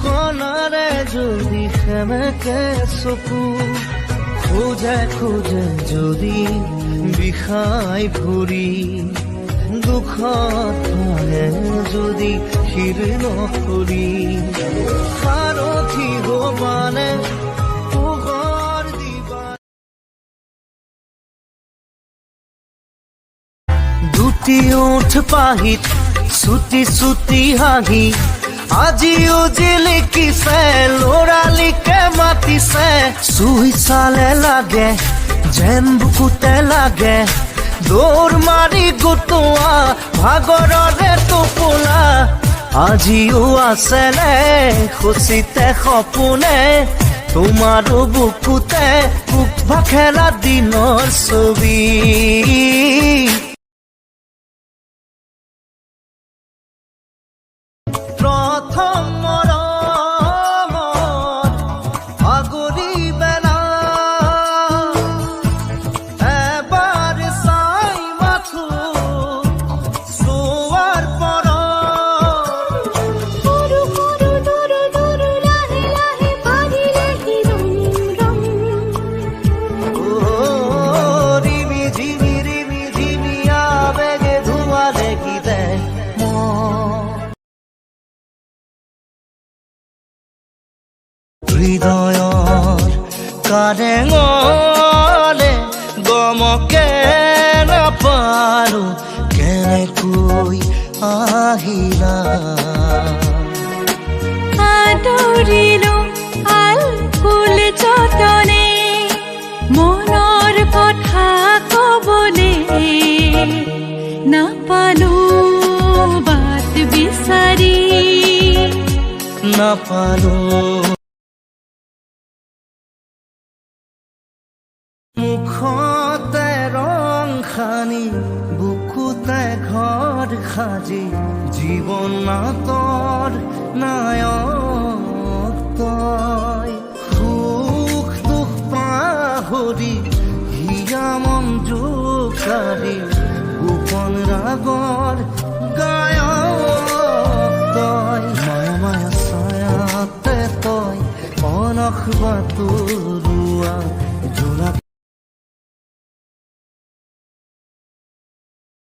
কণাৰে যদি সেমেকে চকু খোজে খোজে যদি বিষাই ভৰি দুখত ভাঙে যদি শিৰ নকৰি সাৰথি মানে পোহৰ দিবা দুটি ওঠ পাহিত চুটি চুটি হাঁহি আজিও জিলিকিছে ল'ৰালিকে মাতিছে চুই চালে লাগে যেন বুকুতে লাগে দৌৰ মাৰি গোটোৱা ভাগৰৰে টোপোলা আজিও আছেনে খুচিতে সপোনে তোমাৰো বুকুতে বুক খেলা দিনৰ ছবি প্ৰথম মৰমত আগৰিবে না এবাৰ চাই মাথু চোৱাৰ পৰ ৰিমি ঝিমি আবেগে ধোঁয়া দেখি দেয় হৃদয়ৰ কাৰেঙলে গমকে নাপাৰো কেনেকৈ আহিলা আদৰিলো আলকুল যতনে মনৰ কথা কবলে নাপালো বাট বিচাৰি নাপালো মুখতে ৰং খানি বুকুতে ঘৰ সাজি জীৱন নাটৰ নায়ক তই সুখ দুখ পাহৰি হিয়া মন জোকাৰি গোপন ৰাগৰ গায়ক তই মায়া মায়া ছায়াতে তই অনখ বাতৰুৱা